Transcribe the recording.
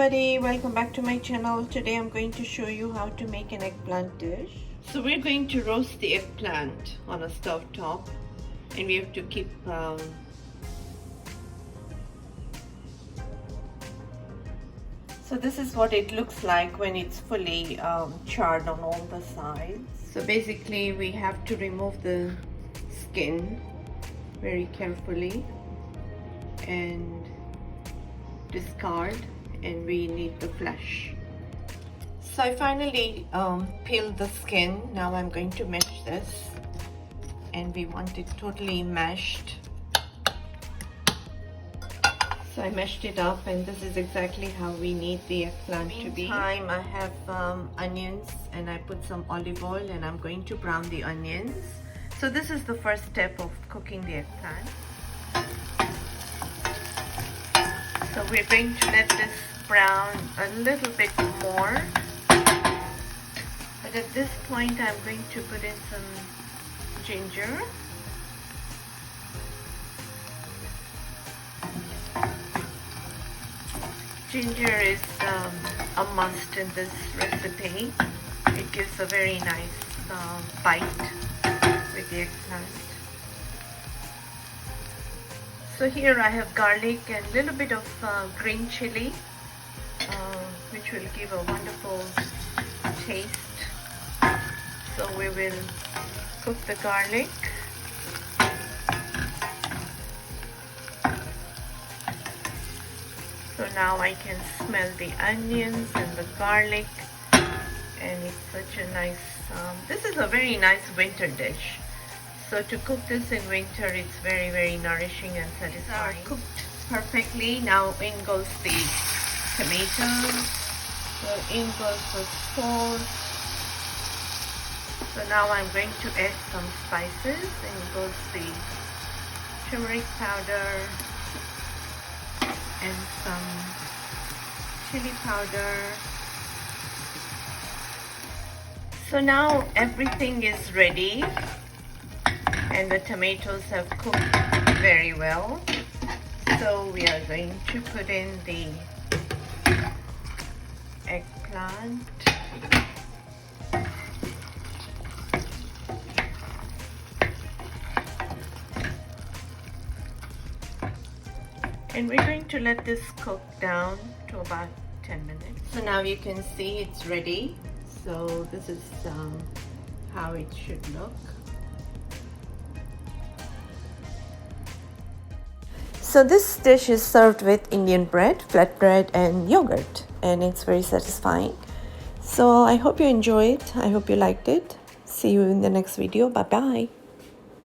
everybody, welcome back to my channel. Today I'm going to show you how to make an eggplant dish. So we're going to roast the eggplant on a stove top, and we have to keep so this is what it looks like when it's fully charred on all the sides. So basically we have to remove the skin very carefully and discard, and we need the flesh. So I finally peeled the skin. Now I'm going to mash this, and we want it totally mashed. So I mashed it up, and this is exactly how we need the eggplant to be. Meantime, I have onions, and I put some olive oil, and I'm going to brown the onions. So this is the first step of cooking the eggplant. So we're going to let this brown a little bit more. But at this point, I'm going to put in some ginger. Ginger is a must in this recipe. It gives a very nice bite with the eggplant. So here I have garlic and a little bit of green chili, which will give a wonderful taste. So we will cook the garlic. So now I can smell the onions and the garlic, and it's such a nice, this is a very nice winter dish. So to cook this in winter, it's very, very nourishing and satisfying. These are cooked perfectly. Now in goes the tomatoes. So in goes the sauce. So now I'm going to add some spices. In goes the turmeric powder and some chili powder. So now everything is ready, and the tomatoes have cooked very well. So we are going to put in the eggplant. And we're going to let this cook down to about 10 minutes. So now you can see it's ready. So this is how it should look. So this dish is served with Indian bread, flatbread and yogurt, and it's very satisfying. So I hope you enjoyed. I hope you liked it. See you in the next video. Bye bye.